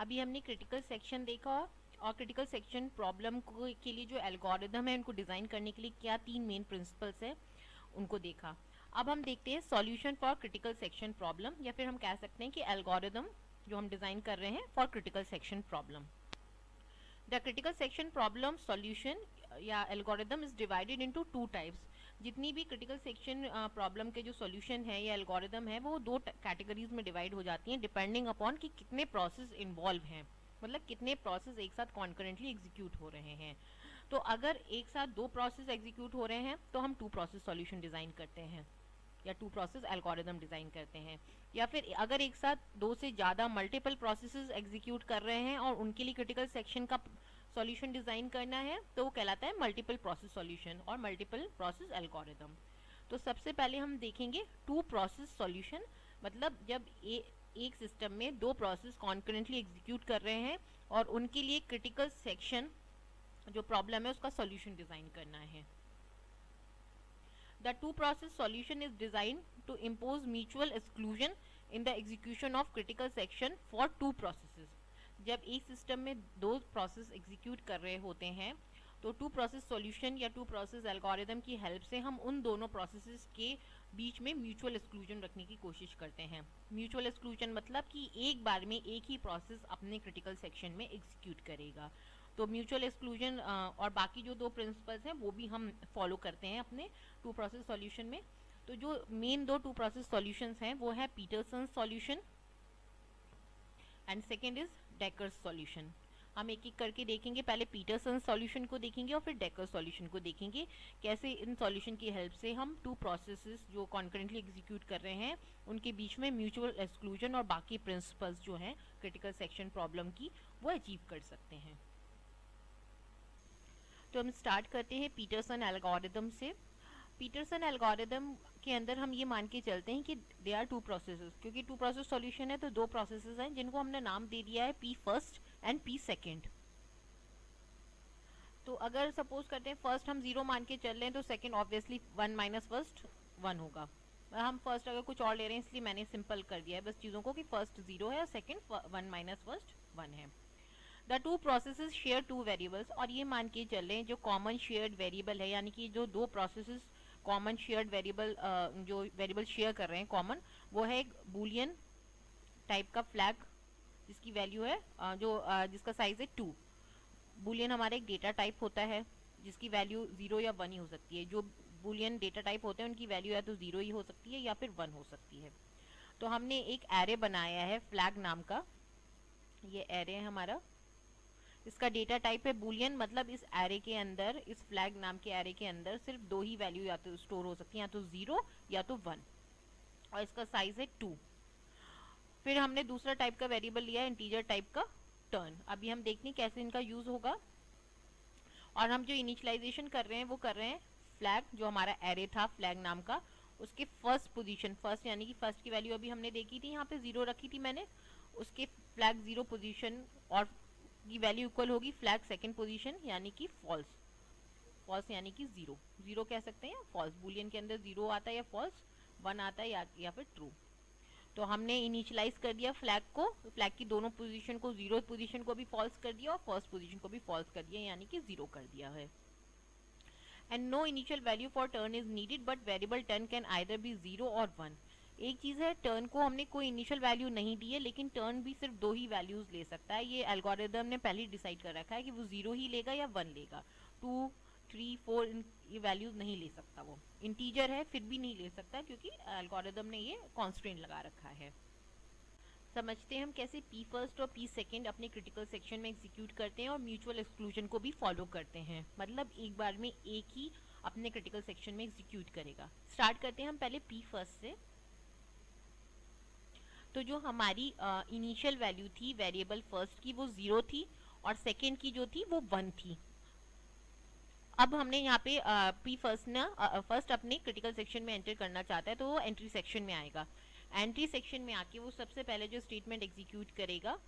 अभी हमने critical section देखा और क्रिटिकल सेक्शन प्रॉब्लम को के लिए जो एल्गोरिदम है उनको डिज़ाइन करने के लिए क्या 3 मेन प्रिंसिपल्स है उनको देखा। अब हम देखते हैं solution for critical section problem, या फिर हम कह सकते हैं कि एल्गोरिदम जो हम डिज़ाइन कर रहे हैं for critical section problem. The critical section problem solution या algorithm is divided into 2 types. जितनी भी क्रिटिकल सेक्शन प्रॉब्लम के जो सॉल्यूशन है या एल्गोरिदम है वो 2 कैटेगरीज में डिवाइड हो जाती हैं डिपेंडिंग अपॉन कि कितने प्रोसेस इन्वॉल्व हैं, मतलब कितने प्रोसेस एक साथ कॉन्करेंटली एग्जीक्यूट हो रहे हैं। तो अगर एक साथ 2 प्रोसेस एग्जीक्यूट हो रहे हैं तो हम 2 प्रोसेस सॉल्यूशन डिज़ाइन करते हैं या 2 प्रोसेस एल्गोरिदम डिज़ाइन करते हैं। या फिर अगर एक साथ 2 से ज़्यादा मल्टीपल प्रोसेसेस एग्जीक्यूट कर रहे हैं और उनके लिए क्रिटिकल सेक्शन का सॉल्यूशन डिज़ाइन करना है तो वो कहलाता है मल्टीपल प्रोसेस सॉल्यूशन और मल्टीपल प्रोसेस एल्गोरिदम। तो सबसे पहले हम देखेंगे 2 प्रोसेस सॉल्यूशन, मतलब जब एक सिस्टम में 2 प्रोसेस कॉन्करेंटली एग्जीक्यूट कर रहे हैं और उनके लिए क्रिटिकल सेक्शन जो प्रॉब्लम है उसका सॉल्यूशन डिज़ाइन करना है। The two-process solution is designed to impose mutual exclusion in the execution of critical section for two processes. जब एक सिस्टम में 2 प्रोसेस एग्जीक्यूट कर रहे होते हैं तो 2 प्रोसेस सॉल्यूशन या 2 प्रोसेस एल्गोरिदम की हेल्प से हम उन दोनों प्रोसेसेस के बीच में म्यूचुअल एक्सक्लूजन रखने की कोशिश करते हैं। म्यूचुअल एक्सक्लूजन मतलब कि एक बार में एक ही प्रोसेस अपने क्रिटिकल सेक्शन में एग्जीक्यूट करेगा। तो म्यूचुअल एक्सक्लूजन और बाकी जो 2 प्रिंसिपल्स हैं वो भी हम फॉलो करते हैं अपने 2 प्रोसेस सॉल्यूशन में। तो जो मेन 2 प्रोसेस सॉल्यूशंस हैं वो है Peterson solution and second is Dekker's solution. हम एक एक करके देखेंगे, पहले पीटरसन सॉल्यूशन को देखेंगे और फिर डेकर सॉल्यूशन को देखेंगे, कैसे इन सॉल्यूशन की हेल्प से हम 2 प्रोसेसेस जो कॉन्करेंटली एग्जीक्यूट कर रहे हैं उनके बीच में म्यूचुअल एक्सक्लूजन और बाकी प्रिंसिपल्स जो हैं क्रिटिकल सेक्शन प्रॉब्लम की वो अचीव कर सकते हैं। तो हम स्टार्ट करते हैं पीटरसन एल्गोरिदम से। पीटरसन एल्गोरिदम के अंदर हम ये मान के चलते हैं कि दे आर 2 प्रोसेसेस, क्योंकि 2 प्रोसेस सॉल्यूशन है तो 2 प्रोसेसेस हैं जिनको हमने नाम दे दिया है P first and P second. तो अगर सपोज करते हैं फर्स्ट हम 0 मान के चल रहे हैं तो सेकेंड ऑब्वियसली 1 माइनस फर्स्ट 1 होगा। हम फर्स्ट अगर कुछ और ले रहे हैं इसलिए मैंने सिंपल कर दिया है बस चीज़ों को कि फर्स्ट 0 है और सेकेंड 1 माइनस फर्स्ट 1 है। द 2 प्रोसेसेस शेयर 2 वेरिएबल्स, और ये मान के चल रहे हैं जो कॉमन शेयर्ड वेरिएबल है, यानी कि जो 2 प्रोसेसेस कॉमन शेयर्ड वेरिएबल जो वेरिएबल शेयर कर रहे हैं कॉमन, वो है एक बूलियन टाइप का फ्लैग जिसकी वैल्यू है जिसका साइज है 2। बूलियन हमारा एक डेटा टाइप होता है जिसकी वैल्यू 0 या 1 ही हो सकती है। जो बूलियन डेटा टाइप होते हैं उनकी वैल्यू या तो 0 ही हो सकती है या फिर 1 हो सकती है। तो हमने एक एरे बनाया है फ्लैग नाम का, ये एरे है हमारा, इसका डेटा टाइप है बूलियन, मतलब इस एरे के अंदर, इस फ्लैग नाम के एरे के अंदर सिर्फ 2 ही वैल्यू या तो स्टोर हो सकती है, या तो 0 या तो 1, और इसका साइज है 2। फिर हमने दूसरा टाइप का वेरिएबल लिया है इंटीजर टाइप का टर्न। अभी हम देखते हैं कैसे इनका यूज होगा। और हम जो इनिशियलाइजेशन कर रहे हैं वो कर रहे हैं फ्लैग जो हमारा एरे था फ्लैग नाम का, उसके फर्स्ट पोजीशन, फर्स्ट यानी कि फर्स्ट की वैल्यू अभी हमने देखी थी, यहाँ पे 0 रखी थी मैंने, उसके फ्लैग 0 पोजीशन और की वैल्यू इक्वल होगी फ्लैग सेकंड पोजीशन यानी कि फॉल्स। फॉल्स यानी कि 0 0 कह सकते हैं, फॉल्स बूलियन के अंदर 0 आता है या फॉल्स 1 आता है या फिर ट्रू। तो हमने इनिशियलाइज कर दिया फ्लैग को, फ्लैग की दोनों पोजीशन को, 0 पोजीशन को भी फॉल्स कर दिया और फर्स्ट पोजीशन को भी फॉल्स कर दिया यानी कि 0 कर दिया है। And no initial value for turn is needed but variable turn can either be 0 और 1। एक चीज़ है, टर्न को हमने कोई इनिशियल वैल्यू नहीं दी है लेकिन टर्न भी सिर्फ 2 ही वैल्यूज ले सकता है। ये एल्गोरिदम ने पहले डिसाइड कर रखा है कि वो 0 ही लेगा या 1 लेगा, 2 3 4 ये वैल्यूज नहीं ले सकता। वो इंटीजर है फिर भी नहीं ले सकता क्योंकि एल्गोरिदम ने ये कॉन्स्ट्रेंट लगा रखा है। समझते हैं हम कैसे पी फर्स्ट और पी सेकेंड अपने क्रिटिकल सेक्शन में एग्जीक्यूट करते हैं और म्यूचुअल एक्सक्लूजन को भी फॉलो करते हैं, मतलब एक बार में एक ही अपने क्रिटिकल सेक्शन में एग्जीक्यूट करेगा। स्टार्ट करते हैं हम पहले पी फर्स्ट से। तो जो हमारी इनिशियल वैल्यू थी वेरिएबल फर्स्ट की वो 0 थी और सेकेंड की जो थी वो 1 थी। अब हमने यहाँ पे पी फर्स्ट ना फर्स्ट अपने क्रिटिकल सेक्शन में एंटर करना चाहता है तो वो एंट्री सेक्शन में आएगा। एंट्री सेक्शन में आके वो सबसे पहले जो स्टेटमेंट एग्जीक्यूट करेगा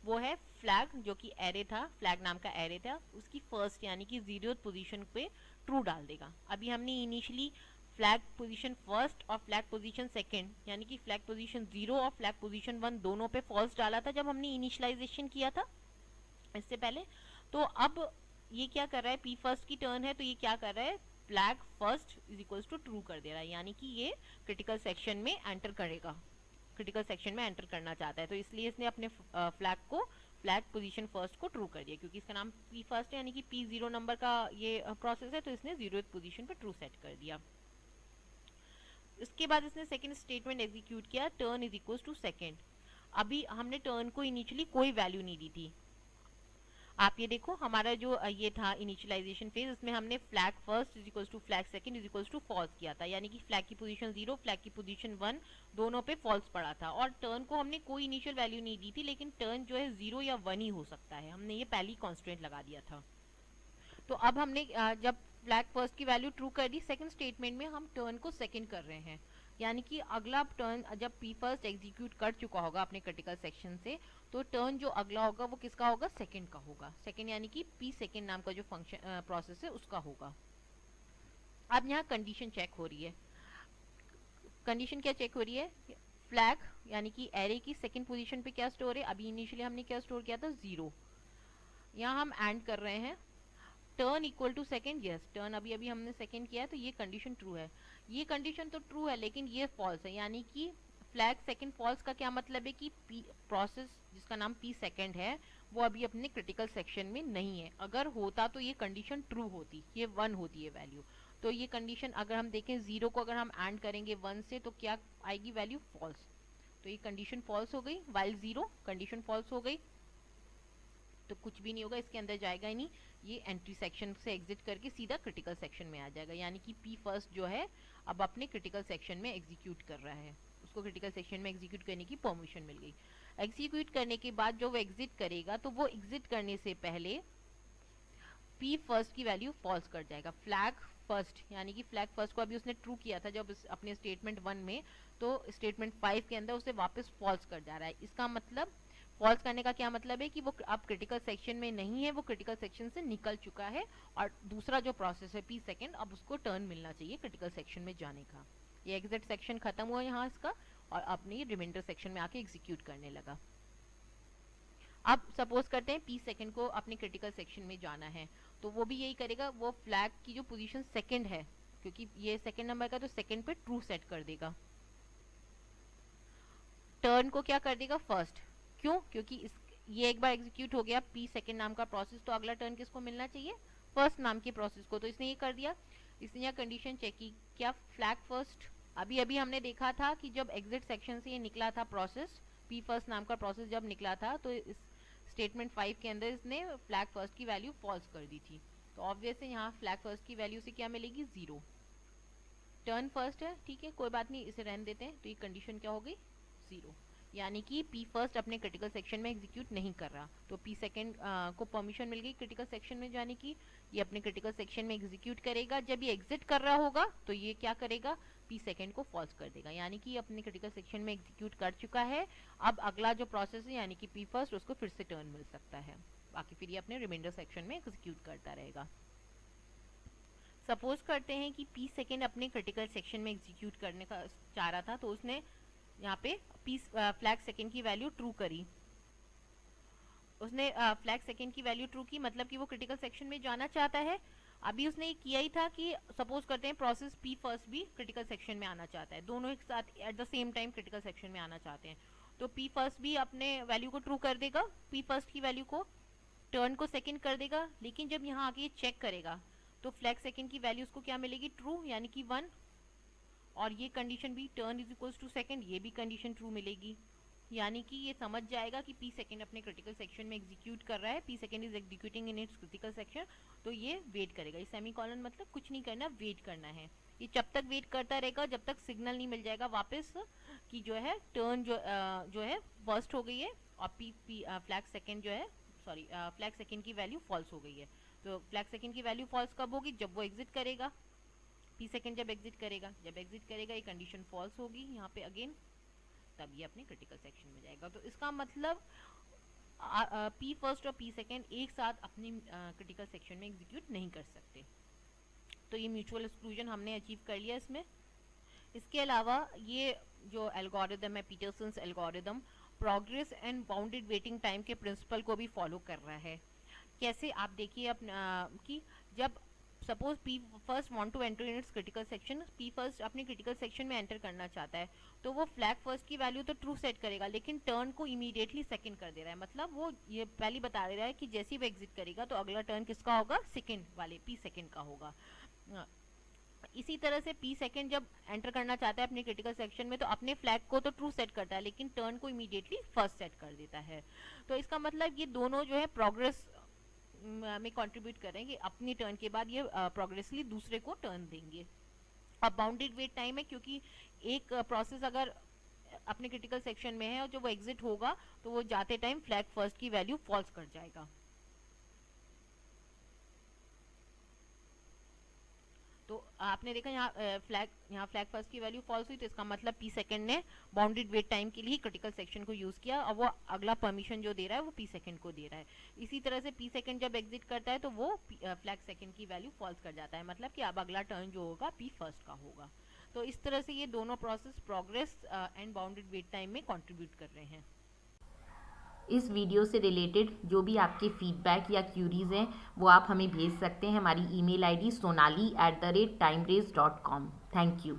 वो है फ्लैग, जो कि एरे था, फ्लैग नाम का एरे था, उसकी फर्स्ट यानी कि 0th पोजीशन पे ट्रू डाल देगा। अभी हमने इनिशियली फ्लैग पोजीशन फर्स्ट और फ्लैग पोजीशन सेकंड, यानी कि फ्लैग पोजीशन 0 और फ्लैग पोजीशन 1 दोनों पे फॉल्स डाला था जब हमने इनिशियलाइजेशन किया था इससे पहले। तो अब ये क्या कर रहा है, पी फर्स्ट की टर्न है तो ये क्या कर रहा है, flag first is equals to true कर दे रहा है, यानी कि ये क्रिटिकल सेक्शन में एंटर करेगा, क्रिटिकल सेक्शन में एंटर करना चाहता है। तो इसलिए इसने अपने फ्लैग पोजीशन फर्स्ट को ट्रू कर दिया, क्योंकि इसका नाम पी फर्स्ट है यानी कि पी 0 नंबर का ये प्रोसेस है, तो इसने 0th पोजीशन पे ट्रू सेट कर दिया। इसके बाद इसने सेकंड स्टेटमेंट एग्जीक्यूट किया, turn is equals to second. अभी हमने टर्न को इनिशियली कोई वैल्यू नहीं दी थी। आप ये देखो हमारा जो ये था इनिशियलाइजेशन फेज, इसमें हमने flag first is equals to flag second is equals to false किया था, यानी कि फ्लैग की पोजीशन 0 फ्लैग की पोजीशन 1 दोनों पे फॉल्स पड़ा था। और टर्न को हमने कोई इनिशियल वैल्यू नहीं दी थी, लेकिन टर्न जो है 0 या 1 ही हो सकता है, हमने ये पहली कॉन्स्टेंट लगा दिया था। तो अब हमने जब फ्लैग फर्स्ट की वैल्यू ट्रू कर दी, सेकंड स्टेटमेंट में हम टर्न को सेकंड कर रहे हैं, यानी कि अगला टर्न जब पी फर्स्ट एग्जीक्यूट कर चुका होगा अपने क्रिटिकल सेक्शन से, तो टर्न जो अगला होगा वो किसका होगा, सेकंड का होगा। सेकंड यानी कि पी सेकंड नाम का जो फंक्शन प्रोसेस है उसका होगा। अब यहाँ कंडीशन चेक हो रही है। कंडीशन क्या चेक हो रही है, फ्लैग यानी कि एरे की सेकंड पोजीशन पे क्या स्टोर है, अभी इनिशियली हमने क्या स्टोर किया था, 0। यहाँ हम एंड कर रहे हैं turn equal to second, yes turn अभी अभी हमने सेकंड किया है, तो ये कंडीशन ट्रू है। ये कंडीशन तो ट्रू है लेकिन ये फॉल्स है, यानी कि फ्लैग सेकंड फॉल्स का क्या मतलब है कि प्रोसेस जिसका नाम पी सेकंड है वो अभी अपने क्रिटिकल सेक्शन में नहीं है। अगर होता तो ये कंडीशन ट्रू होती, ये 1 होती है वैल्यू। तो ये कंडीशन अगर हम देखें 0 को अगर हम एंड करेंगे 1 से तो क्या आएगी वैल्यू, फॉल्स। तो ये कंडीशन फॉल्स हो गई, वाइल 0 कंडीशन फॉल्स हो गई, तो कुछ भी नहीं होगा, इसके अंदर जाएगा ही नहीं, ये एंट्री सेक्शन से एग्जिट करके सीधा क्रिटिकल सेक्शन में आ जाएगा, यानी कि पी फर्स्ट जो है अब अपने क्रिटिकल सेक्शन में एग्जीक्यूट कर रहा है, उसको क्रिटिकल सेक्शन में एग्जीक्यूट करने की परमिशन मिल गई। एग्जीक्यूट करने के बाद जो वो एग्जिट करेगा, तो वो एग्जिट करने से पहले पी फर्स्ट की वैल्यू फॉल्स कर जाएगा। फ्लैग फर्स्ट यानी कि फ्लैग फर्स्ट को अभी उसने ट्रू किया था जब अपने स्टेटमेंट 1 में, तो स्टेटमेंट 5 के अंदर उसे वापस फॉल्स कर जा रहा है। इसका मतलब फॉल्स करने का क्या मतलब है कि वो अब क्रिटिकल सेक्शन में नहीं है, वो क्रिटिकल सेक्शन से निकल चुका है, और दूसरा जो प्रोसेस है पी सेकंड, अब उसको टर्न मिलना चाहिए क्रिटिकल सेक्शन में जाने का। ये एग्जिट सेक्शन खत्म हुआ यहाँ इसका, और अपने रिमाइंडर सेक्शन में आके एग्जीक्यूट करने लगा। अब सपोज करते हैं पी सेकंड को अपने क्रिटिकल सेक्शन में जाना है, तो वो भी यही करेगा, वो फ्लैग की जो पोजीशन सेकंड है, क्योंकि ये सेकंड नंबर का, तो सेकंड पे ट्रू सेट कर देगा। टर्न को क्या कर देगा, फर्स्ट। क्यों, क्योंकि ये एक बार एग्जीक्यूट हो गया पी सेकंड नाम का प्रोसेस, तो अगला टर्न किसको मिलना चाहिए, फर्स्ट नाम के प्रोसेस को, तो इसने ये कर दिया। इसने यह कंडीशन चेक की, क्या फ्लैग फर्स्ट, अभी अभी हमने देखा था कि जब एग्जिट सेक्शन से ये निकला था प्रोसेस, पी फर्स्ट नाम का प्रोसेस जब निकला था, तो इस स्टेटमेंट 5 के अंदर इसने फ्लैग फर्स्ट की वैल्यू फॉल्स कर दी थी, तो ऑब्वियस है यहाँ फ्लैग फर्स्ट की वैल्यू से क्या मिलेगी, 0। टर्न फर्स्ट है, ठीक है कोई बात नहीं, इसे रहने देते हैं, तो ये कंडीशन क्या हो गई, 0, यानी कि पी फर्स्ट अपने क्रिटिकल सेक्शन में एग्जीक्यूट नहीं कर रहा, तो पी सेकंड को परमिशन मिल गई क्रिटिकल सेक्शन में जाने की, ये अपने क्रिटिकल सेक्शन में एग्जीक्यूट करेगा। जब ये एग्जिट कर रहा होगा तो ये क्या करेगा, पी सेकंड को फॉल्स कर देगा, यानी कि अपने क्रिटिकल सेक्शन में एग्जीक्यूट कर चुका है। अब अगला जो प्रोसेस है यानी कि पी फर्स्ट, उसको फिर से टर्न मिल सकता है, बाकी फिर ये अपने रिमाइंडर सेक्शन में एग्जीक्यूट करता रहेगा। सपोज करते हैं कि पी सेकंड अपने क्रिटिकल सेक्शन में एग्जीक्यूट करने का चाह रहा था, तो उसने यहाँ पे फ्लैग सेकंड की वैल्यू ट्रू करी, उसने फ्लैग सेकंड की वैल्यू ट्रू की, मतलब कि वो क्रिटिकल सेक्शन में जाना चाहता है। अभी उसने ये किया ही था कि सपोज करते हैं प्रोसेस पी फर्स्ट भी क्रिटिकल सेक्शन में आना चाहता है, दोनों एक साथ at the same time critical section में आना चाहते हैं, तो पी फर्स्ट भी अपने वैल्यू को ट्रू कर देगा, पी फर्स्ट की वैल्यू को, टर्न को सेकंड कर देगा। लेकिन जब यहाँ आके चेक करेगा तो फ्लैग सेकंड की वैल्यू उसको क्या मिलेगी, ट्रू, यानी कि 1, और ये कंडीशन भी turn is equals to second, ये भी कंडीशन ट्रू मिलेगी, यानी कि ये समझ जाएगा कि पी सेकंड अपने क्रिटिकल सेक्शन में एग्जीक्यूट कर रहा है, P second is executing in its critical section, तो ये वेट करेगा। ये सेमीकोलन मतलब कुछ नहीं करना, वेट करना है, ये जब तक वेट करता रहेगा जब तक सिग्नल नहीं मिल जाएगा वापस कि जो है टर्न जो है फर्स्ट हो गई है, और फ्लैग सेकंड जो है, सॉरी फ्लैग सेकंड की वैल्यू फॉल्स हो गई है। तो फ्लैग सेकंड की वैल्यू फॉल्स कब होगी, जब वो एग्जिट करेगा, पी सेकंड जब एग्जिट करेगा ये कंडीशन फॉल्स होगी यहाँ पे अगेन, तब ये अपने क्रिटिकल सेक्शन में जाएगा। तो इसका मतलब पी फर्स्ट और पी सेकंड एक साथ अपनी क्रिटिकल सेक्शन में एग्जीक्यूट नहीं कर सकते। तो ये म्यूचुअल एक्सक्लूजन हमने अचीव कर लिया इसमें। इसके अलावा ये जो एल्गोरिदम है, Peterson's algorithm, progress and bounded waiting time के प्रिंसिपल को भी फॉलो कर रहा है। कैसे, आप देखिए अपना कि जब suppose P first want to enter in its critical section, P first अपने क्रिटिकल सेक्शन में एंटर करना चाहता है, तो वो फ्लैग फर्स्ट की वैल्यू तो ट्रू सेट करेगा, लेकिन टर्न को इमीडिएटली सेकंड कर दे रहा है। मतलब वो ये पहले बता दे रहा है कि जैसे ही वो एग्जिट करेगा तो अगला टर्न किसका होगा, सेकंड वाले पी सेकंड का होगा। इसी तरह से पी सेकंड जब एंटर करना चाहता है अपने क्रिटिकल सेक्शन में, तो अपने फ्लैग को तो ट्रू सेट करता है, लेकिन टर्न को इमीडिएटली फर्स्ट सेट कर देता है। तो इसका मतलब ये दोनों जो है प्रोग्रेस में कंट्रीब्यूट करेंगे, अपनी टर्न के बाद ये प्रोग्रेसली दूसरे को टर्न देंगे। अब बाउंडेड वेट टाइम है, क्योंकि एक प्रोसेस अगर अपने क्रिटिकल सेक्शन में है और जो वो एग्जिट होगा तो वो जाते टाइम फ्लैग फर्स्ट की वैल्यू फॉल्स कर जाएगा। तो आपने देखा यहाँ फ्लैग फर्स्ट की वैल्यू फॉल्स हुई, तो इसका मतलब पी सेकंड ने बाउंडेड वेट टाइम के लिए क्रिटिकल सेक्शन को यूज किया, और वो अगला परमिशन जो दे रहा है वो पी सेकंड को दे रहा है। इसी तरह से पी सेकंड जब एग्जिट करता है तो वो फ्लैग सेकंड की वैल्यू फॉल्स कर जाता है, मतलब कि अब अगला टर्न जो होगा पी फर्स्ट का होगा। तो इस तरह से ये दोनों process progress and bounded wait time में कॉन्ट्रीब्यूट कर रहे हैं। इस वीडियो से रिलेटेड जो भी आपके फीडबैक या क्यूरीज़ हैं वो आप हमें भेज सकते हैं। हमारी email ID sonali@timerase.com। Thank you.